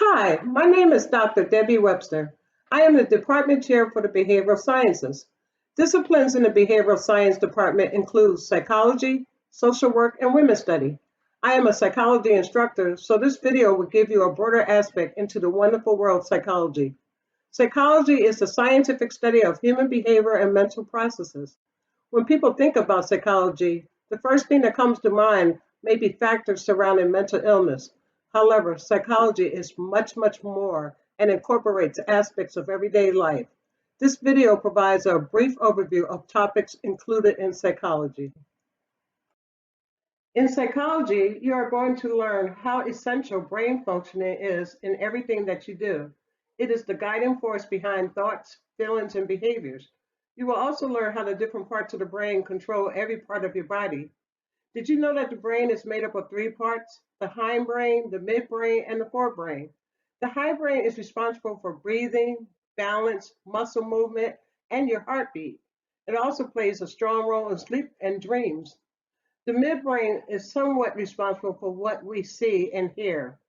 Hi, my name is Dr. Debbie Webster. I am the Department Chair for the Behavioral Sciences. Disciplines in the Behavioral Science Department include psychology, social work, and women's study. I am a psychology instructor, so this video will give you a broader aspect into the wonderful world of psychology. Psychology is the scientific study of human behavior and mental processes. When people think about psychology, the first thing that comes to mind may be factors surrounding mental illness. However, psychology is much, much more and incorporates aspects of everyday life. This video provides a brief overview of topics included in psychology. In psychology, you are going to learn how essential brain functioning is in everything that you do. It is the guiding force behind thoughts, feelings, and behaviors. You will also learn how the different parts of the brain control every part of your body. Did you know that the brain is made up of three parts? The hindbrain, the midbrain, and the forebrain. The hindbrain is responsible for breathing, balance, muscle movement, and your heartbeat. It also plays a strong role in sleep and dreams. The midbrain is somewhat responsible for what we see and hear.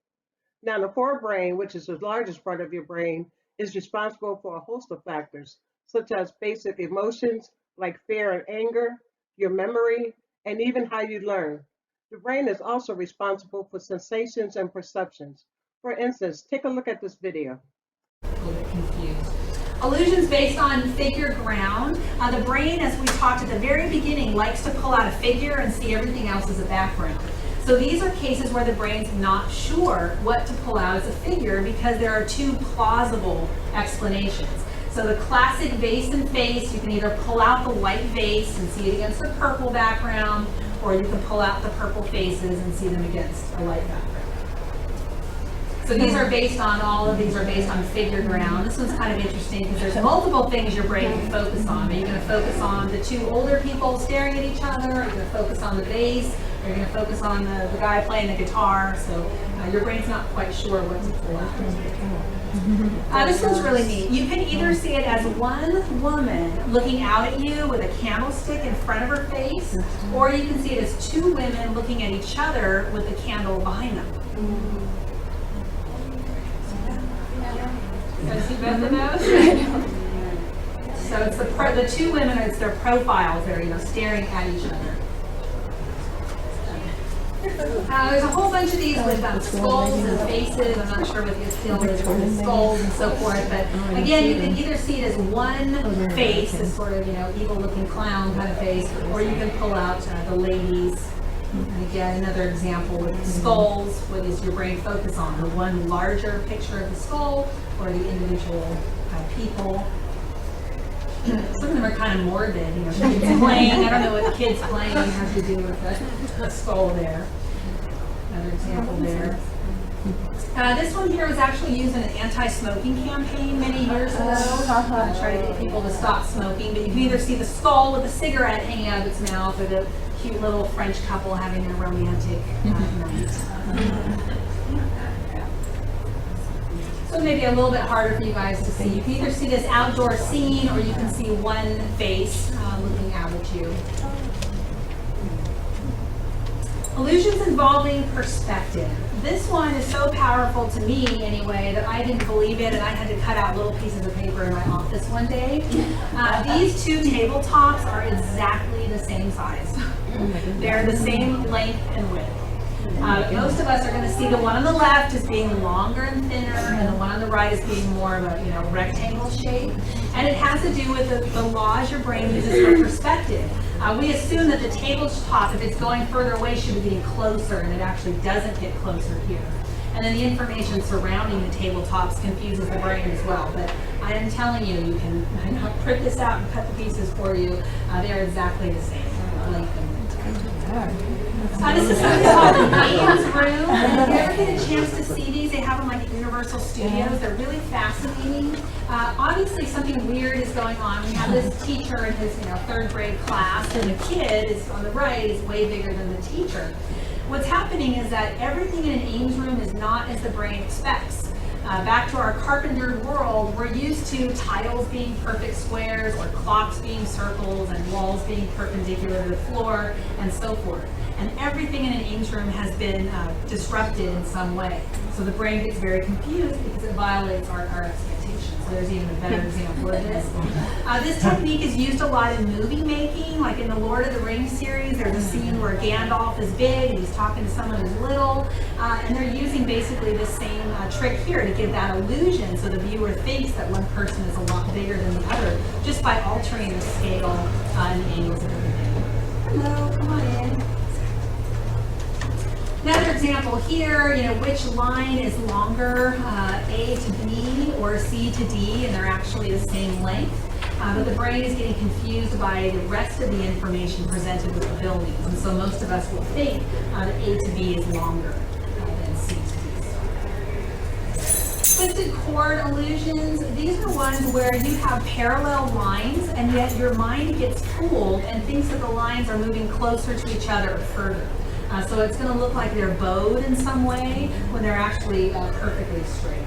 Now, the forebrain, which is the largest part of your brain, is responsible for a host of factors, such as basic emotions like fear and anger, your memory, and even how you learn. The brain is also responsible for sensations and perceptions. For instance, take a look at this video. A little bit confused. Illusions based on figure ground. The brain, as we talked at the very beginning, likes to pull out a figure and see everything else as a background. So these are cases where the brain's not sure what to pull out as a figure because there are two plausible explanations. So the classic vase and face, you can either pull out the white vase and see it against a purple background, or you can pull out the purple faces and see them against a light background. So these are based on, all of these are based on figure ground. This one's kind of interesting because there's multiple things your brain can focus on. Are you going to focus on the two older people staring at each other? Are you going to focus on the bass? Are you going to focus on the guy playing the guitar? So your brain's not quite sure what to pull out. This one's really neat. You can either see it as one woman looking out at you with a candlestick in front of her face, or you can see it as two women looking at each other with a candle behind them. You guys see both of those? So it's the two women, it's their profiles that are staring at each other. There's a whole bunch of these with skulls and faces. I'm not sure what the skill is with the skulls and so forth, but again, you can either see it as one face, this sort of evil-looking clown kind of face, or you can pull out the ladies. And again, another example with skulls. What is your brain focus on? The one larger picture of the skull, or the individual people? Some of them are kind of morbid. Kids playing. I don't know what the kids playing has to do with the skull there. Another example there. This one here was actually used in an anti-smoking campaign many years ago, try to get people to stop smoking. But you can either see the skull with a cigarette hanging out of its mouth, or the cute little French couple having their romantic night. So maybe a little bit harder for you guys to see. You can either see this outdoor scene, or you can see one face looking out at you. Illusions involving perspective. This one is so powerful to me anyway that I didn't believe it, and I had to cut out little pieces of paper in my office one day. These two tabletops are exactly the same size. They're the same length and width. Most of us are going to see the one on the left as being longer and thinner, and the one on the right as being more of a rectangle shape. And it has to do with the laws your brain uses for perspective. We assume that the tabletop, if it's going further away, should be getting closer, and it actually doesn't get closer here. And then the information surrounding the tabletops confuses the brain as well. But I am telling you, you can print this out and cut the pieces for you. They're exactly the same length and width. This is something called the Games Room. If you ever get a chance to see these, they have them like at Universal Studios. They're really fascinating. Obviously, something weird is going on. We have this teacher in his third grade class, and the kid is on the right is way bigger than the teacher. What's happening is that everything in an Ames room is not as the brain expects. Back to our carpentered world, we're used to tiles being perfect squares, or clocks being circles, and walls being perpendicular to the floor, and so forth. and everything in an Ames room has been disrupted in some way. So the brain gets very confused because it violates our expectations. So there's even a better example of this. This technique is used a lot in movie making, like in the Lord of the Rings series. There's a scene where Gandalf is big and he's talking to someone who's little, and they're using basically the same trick here to give that illusion so the viewer thinks that one person is a lot bigger than the other, just by altering the scale and the angles of everything. Hello, come on in. Another example here, which line is longer, A to B or C to D, and they're actually the same length. But the brain is getting confused by the rest of the information presented with the buildings. And so most of us will think that A to B is longer than C to D. Twisted chord illusions, these are ones where you have parallel lines and yet your mind gets fooled and thinks that the lines are moving closer to each other or further. So it's going to look like they're bowed in some way when they're actually perfectly straight.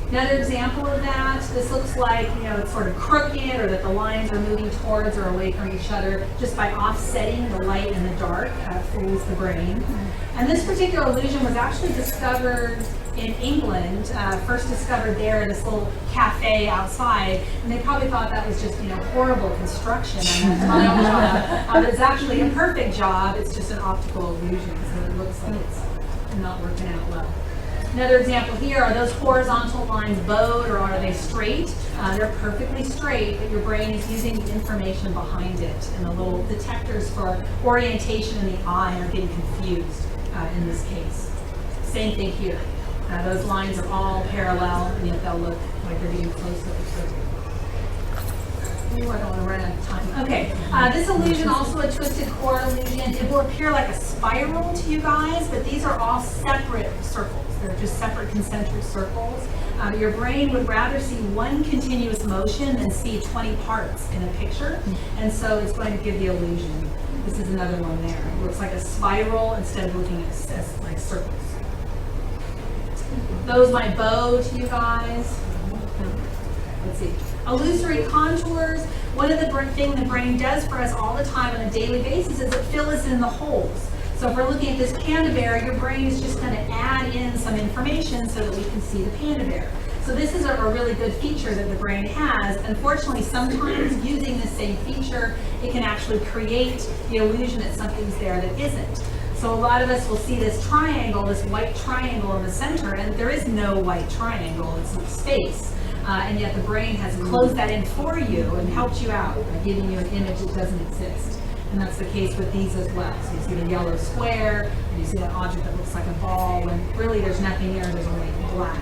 Another example of that, this looks like, it's sort of crooked or that the lines are moving towards or away from each other just by offsetting the light and the dark, fools the brain. And this particular illusion was actually discovered in England, first discovered there in this little cafe outside, and they probably thought that was just, horrible construction and a time job. But it's actually a perfect job, it's just an optical illusion, so it looks like it's not working out well. Another example here, are those horizontal lines bowed or are they straight? They're perfectly straight, but your brain is using the information behind it, and the little detectors for orientation in the eye are getting confused in this case. Same thing here. Those lines are all parallel, and yet they'll look like they're getting closer. Ooh, I don't want to run out of time. Okay, this illusion, also a twisted chord illusion. It will appear like a spiral to you guys, but these are all separate circles. They're just separate concentric circles. Your brain would rather see one continuous motion than see 20 parts in a picture, and so it's going to give the illusion. This is another one there. It looks like a spiral instead of looking at like circles. Those might bow to you guys. Let's see. Illusory contours. One of the things the brain does for us all the time on a daily basis is it fills in the holes. So if we're looking at this panda bear, your brain is just going to add in some information so that we can see the panda bear. So this is a really good feature that the brain has. Unfortunately, sometimes using this same feature, it can actually create the illusion that something's there that isn't. So a lot of us will see this triangle, this white triangle in the center, and there is no white triangle, it's space. And yet the brain has closed that in for you and helped you out by giving you an image that doesn't exist. And that's the case with these as well. So you see the yellow square, and you see that object that looks like a ball, when really there's nothing there, there's only black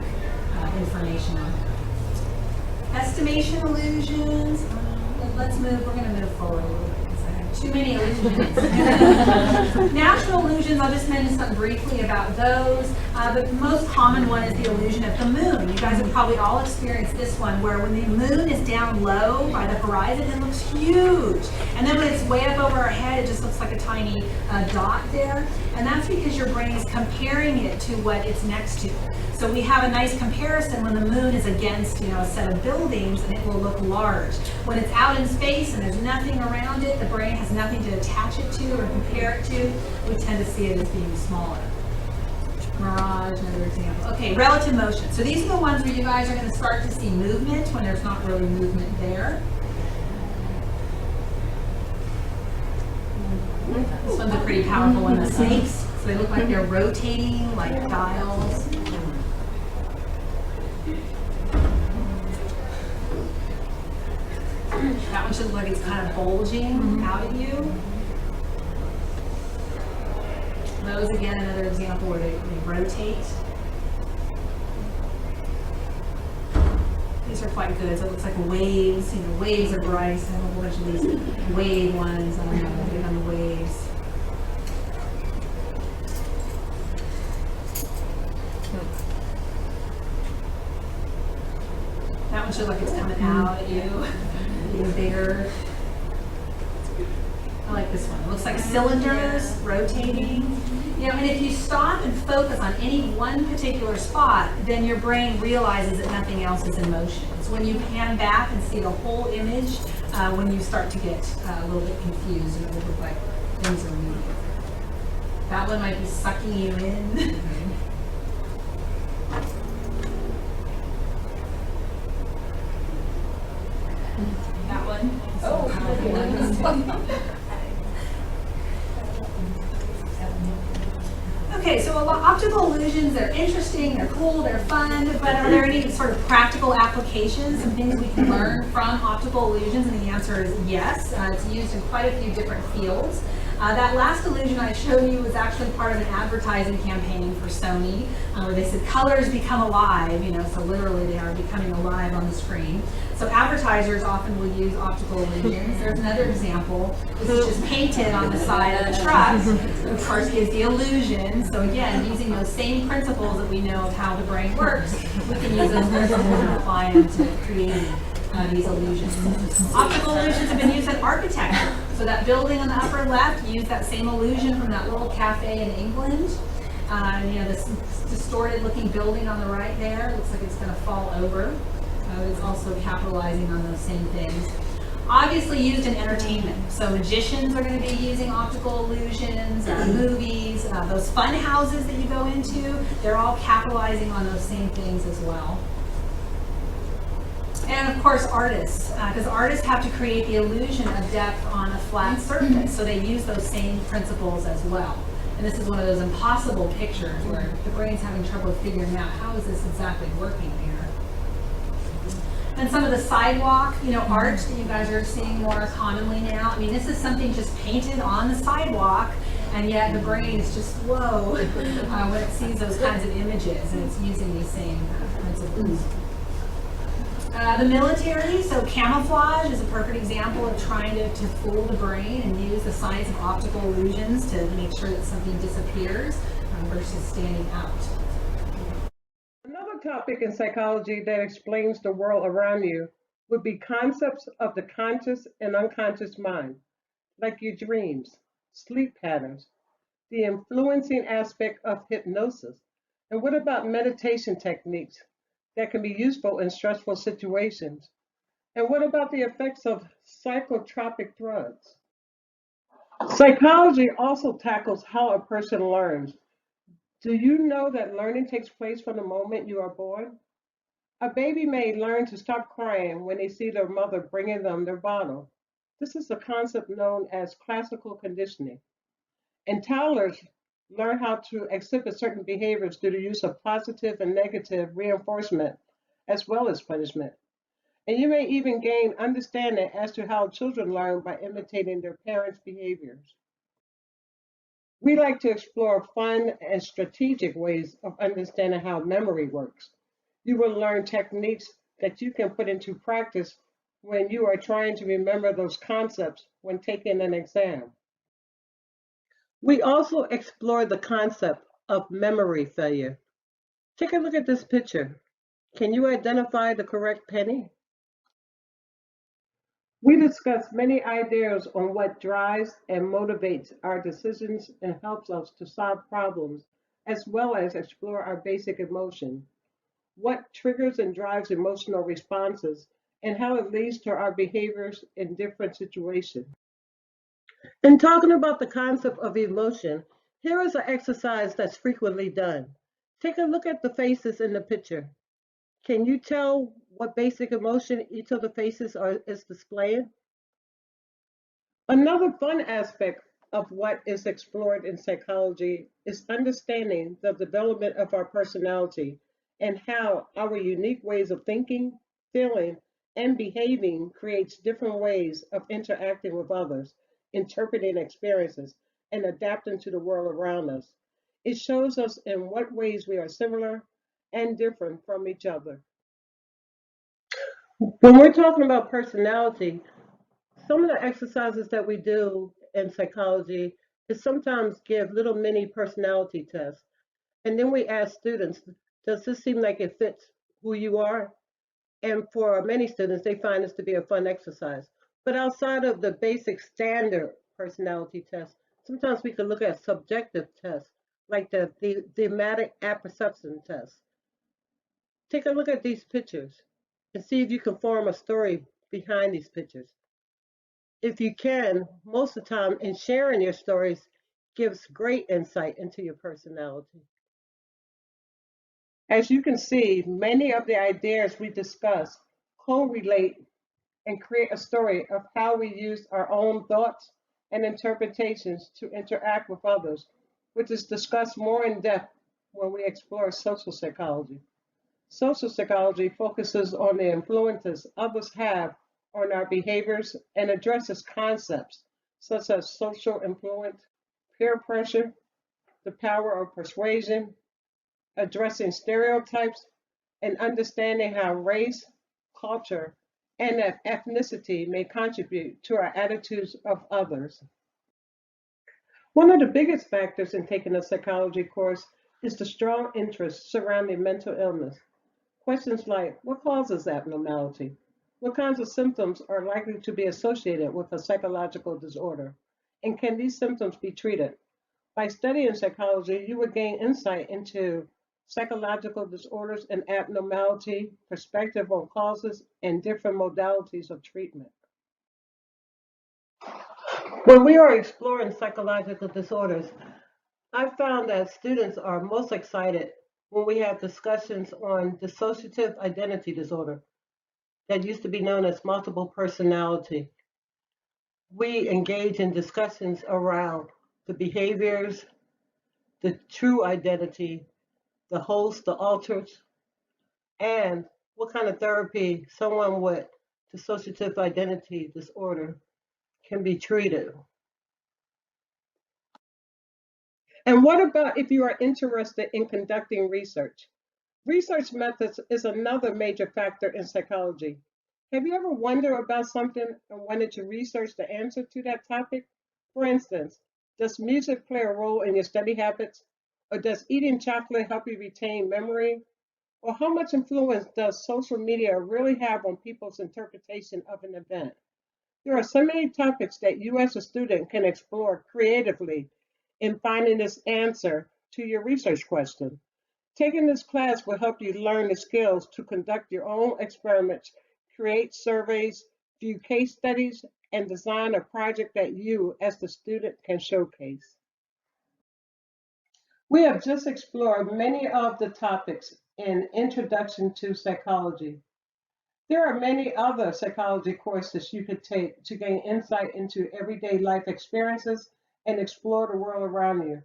information on it. Estimation illusions. Let's move, we're going to move forward a little bit. Too many illusions. Natural illusions, I'll just mention something briefly about those. The most common one is the illusion of the moon. You guys have probably all experienced this one, where when the moon is down low by the horizon, it looks huge. And then when it's way up over our head, it just looks like a tiny dot there. And that's because your brain is comparing it to what it's next to. So we have a nice comparison when the moon is against, a set of buildings, and it will look large. When it's out in space and there's nothing around it, the brain has nothing to attach it to or compare it to, we tend to see it as being smaller. Mirage, another example. Okay, relative motion. So these are the ones where you guys are going to start to see movement when there's not really movement there. This one's a pretty powerful one, the snakes. So they look like they're rotating like dials. That one should look like it's kind of bulging out at you. Those, again, another example where they rotate. These are quite good. So it looks like waves. Waves are bright. I have a whole bunch of these wave ones. I don't know, get on the waves. That one should look like it's coming out at you. Getting bigger. I like this one. It looks like cylinders rotating. And if you stop and focus on any one particular spot, then your brain realizes that nothing else is in motion. So when you pan back and see the whole image, when you start to get a little bit confused, and it will look like things are moving. That one might be sucking you in. That one. Okay, so optical illusions, they're interesting, they're cool, they're fun, but are there any sort of practical applications and things we can learn from optical illusions? And the answer is yes. It's used in quite a few different fields. That last illusion I showed you was actually part of an advertising campaign for Sony, where they said colors become alive, so literally they are becoming alive on the screen. So advertisers often will use optical illusions. There's another example. This is just painted on the side of the truck, of course gives the illusion. So again, using those same principles that we know of how the brain works, we can use those principles and apply them to creating these illusions. Optical illusions have been used in architecture. So that building on the upper left used that same illusion from that little cafe in England. This distorted looking building on the right there, looks like it's going to fall over. It's also capitalizing on those same things. Obviously used in entertainment. So magicians are going to be using optical illusions, movies, those fun houses that you go into, they're all capitalizing on those same things as well. And of course artists, because artists have to create the illusion of depth on a flat surface, so they use those same principles as well. And this is one of those impossible pictures where the brain's having trouble figuring out how is this exactly working here. And some of the sidewalk, art that you guys are seeing more commonly now. I mean, this is something just painted on the sidewalk, and yet the brain is just, whoa, when it sees those kinds of images, and it's using these same principles. The military, so camouflage is a perfect example of trying to fool the brain and use the science of optical illusions to make sure that something disappears versus standing out. Another topic in psychology that explains the world around you would be concepts of the conscious and unconscious mind, like your dreams, sleep patterns, the influencing aspect of hypnosis. And what about meditation techniques that can be useful in stressful situations? And what about the effects of psychotropic drugs? Psychology also tackles how a person learns. Do you know that learning takes place from the moment you are born? A baby may learn to stop crying when they see their mother bringing them their bottle. This is a concept known as classical conditioning. And toddlers learn how to exhibit certain behaviors through the use of positive and negative reinforcement, as well as punishment. And you may even gain understanding as to how children learn by imitating their parents' behaviors. We like to explore fun and strategic ways of understanding how memory works. You will learn techniques that you can put into practice when you are trying to remember those concepts when taking an exam. We also explore the concept of memory failure. Take a look at this picture. Can you identify the correct penny? We discuss many ideas on what drives and motivates our decisions and helps us to solve problems, as well as explore our basic emotion, what triggers and drives emotional responses, and how it leads to our behaviors in different situations. In talking about the concept of emotion, here is an exercise that's frequently done. Take a look at the faces in the picture. Can you tell what basic emotion each of the faces is displaying? Another fun aspect of what is explored in psychology is understanding the development of our personality and how our unique ways of thinking, feeling, and behaving creates different ways of interacting with others, interpreting experiences, and adapting to the world around us. It shows us in what ways we are similar and different from each other. When we're talking about personality, some of the exercises that we do in psychology is sometimes give little mini personality tests. And then we ask students, does this seem like it fits who you are? And for many students, they find this to be a fun exercise. But outside of the basic standard personality test, sometimes we can look at subjective tests, like the thematic apperception test. Take a look at these pictures and see if you can form a story behind these pictures. if you can, most of the time, in sharing your stories gives great insight into your personality. As you can see, many of the ideas we discuss correlate and create a story of how we use our own thoughts and interpretations to interact with others, which is discussed more in depth when we explore social psychology. Social psychology focuses on the influences others have on our behaviors and addresses concepts such as social influence, peer pressure, the power of persuasion, addressing stereotypes, and understanding how race, culture, and ethnicity may contribute to our attitudes of others. One of the biggest factors in taking a psychology course is the strong interest surrounding mental illness. Questions like, what causes abnormality? What kinds of symptoms are likely to be associated with a psychological disorder? And can these symptoms be treated? By studying psychology, you would gain insight into psychological disorders and abnormality, perspective on causes, and different modalities of treatment. When we are exploring psychological disorders, I found that students are most excited when we have discussions on dissociative identity disorder that used to be known as multiple personality. We engage in discussions around the behaviors, the true identity, the host, the alters, and what kind of therapy someone with dissociative identity disorder can be treated. And what about if you are interested in conducting research? Research methods is another major factor in psychology. Have you ever wondered about something and wanted to research the answer to that topic? For instance, does music play a role in your study habits? Or does eating chocolate help you retain memory? Or how much influence does social media really have on people's interpretation of an event? There are so many topics that you as a student can explore creatively in finding this answer to your research question. Taking this class will help you learn the skills to conduct your own experiments, create surveys, view case studies, and design a project that you, as the student, can showcase. We have just explored many of the topics in Introduction to Psychology. There are many other psychology courses you could take to gain insight into everyday life experiences and explore the world around you.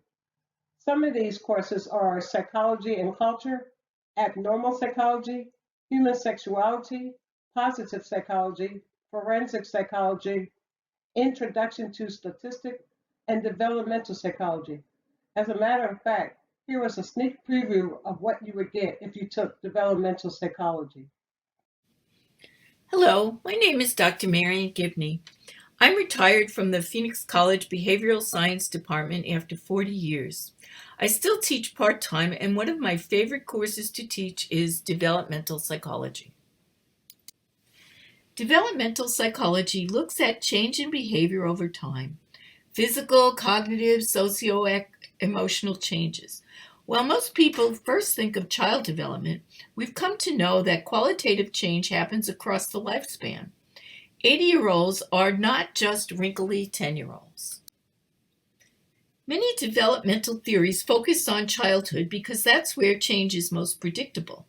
Some of these courses are Psychology and Culture, Abnormal Psychology, Human Sexuality, Positive Psychology, Forensic Psychology, Introduction to Statistics, and Developmental Psychology. As a matter of fact, here is a sneak preview of what you would get if you took Developmental Psychology. Hello, my name is Dr. Marion Gibney. I'm retired from the Phoenix College Behavioral Science Department after 40 years. I still teach part-time, and one of my favorite courses to teach is developmental psychology. Developmental psychology looks at change in behavior over time, physical, cognitive, socio-emotional changes. While most people first think of child development, we've come to know that qualitative change happens across the lifespan. 80-year-olds are not just wrinkly 10-year-olds. Many developmental theories focus on childhood because that's where change is most predictable.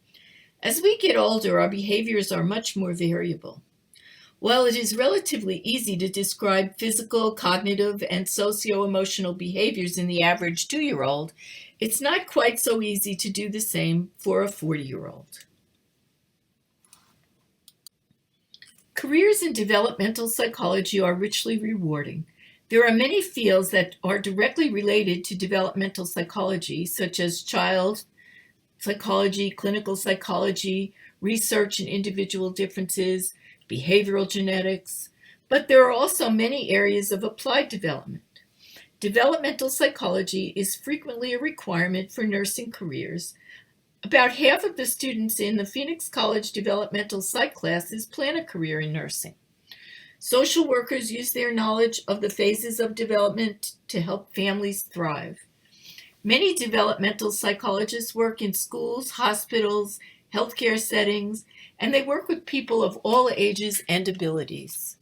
As we get older, our behaviors are much more variable. While it is relatively easy to describe physical, cognitive, and socio-emotional behaviors in the average 2-year-old, it's not quite so easy to do the same for a 40-year-old. Careers in developmental psychology are richly rewarding. There are many fields that are directly related to developmental psychology, such as child psychology, clinical psychology, research in individual differences, behavioral genetics, but there are also many areas of applied development. Developmental psychology is frequently a requirement for nursing careers. About half of the students in the Phoenix College developmental psych classes plan a career in nursing. Social workers use their knowledge of the phases of development to help families thrive. Many developmental psychologists work in schools, hospitals, healthcare settings, and they work with people of all ages and abilities.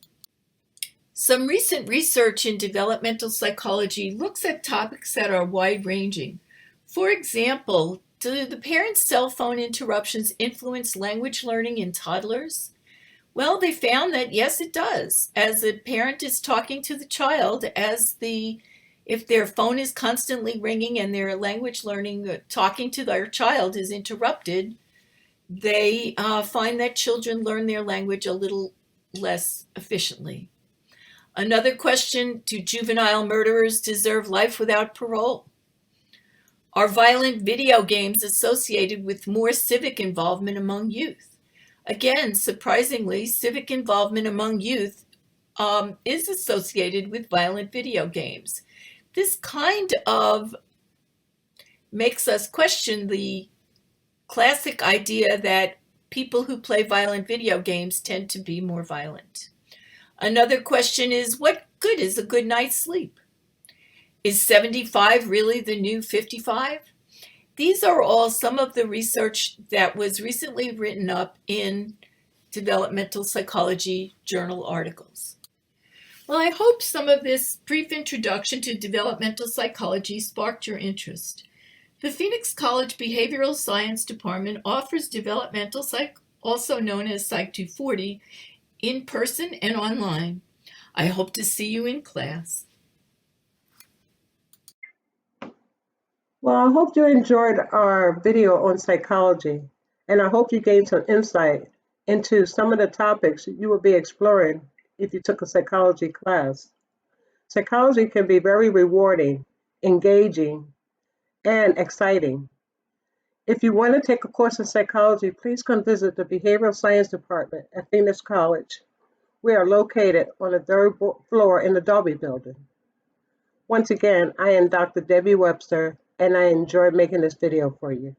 Some recent research in developmental psychology looks at topics that are wide-ranging. For example, do the parents' cell phone interruptions influence language learning in toddlers? Well, they found that yes, it does. As a parent is talking to the child, if their phone is constantly ringing and their language learning, talking to their child is interrupted, they find that children learn their language a little less efficiently. Another question, do juvenile murderers deserve life without parole? Are violent video games associated with more civic involvement among youth? Again, surprisingly, civic involvement among youth is associated with violent video games. This kind of makes us question the classic idea that people who play violent video games tend to be more violent. Another question is, what good is a good night's sleep? Is 75 really the new 55? These are all some of the research that was recently written up in developmental psychology journal articles. Well, I hope some of this brief introduction to developmental psychology sparked your interest. The Phoenix College Behavioral Science Department offers developmental psych, also known as Psych 240, in person and online. I hope to see you in class. Well, I hope you enjoyed our video on psychology, and I hope you gained some insight into some of the topics you will be exploring if you took a psychology class. Psychology can be very rewarding, engaging, and exciting. If you want to take a course in psychology, please come visit the Behavioral Science Department at Phoenix College. We are located on the third floor in the Dolby building. Once again, I am Dr. Debbie Webster, and I enjoyed making this video for you.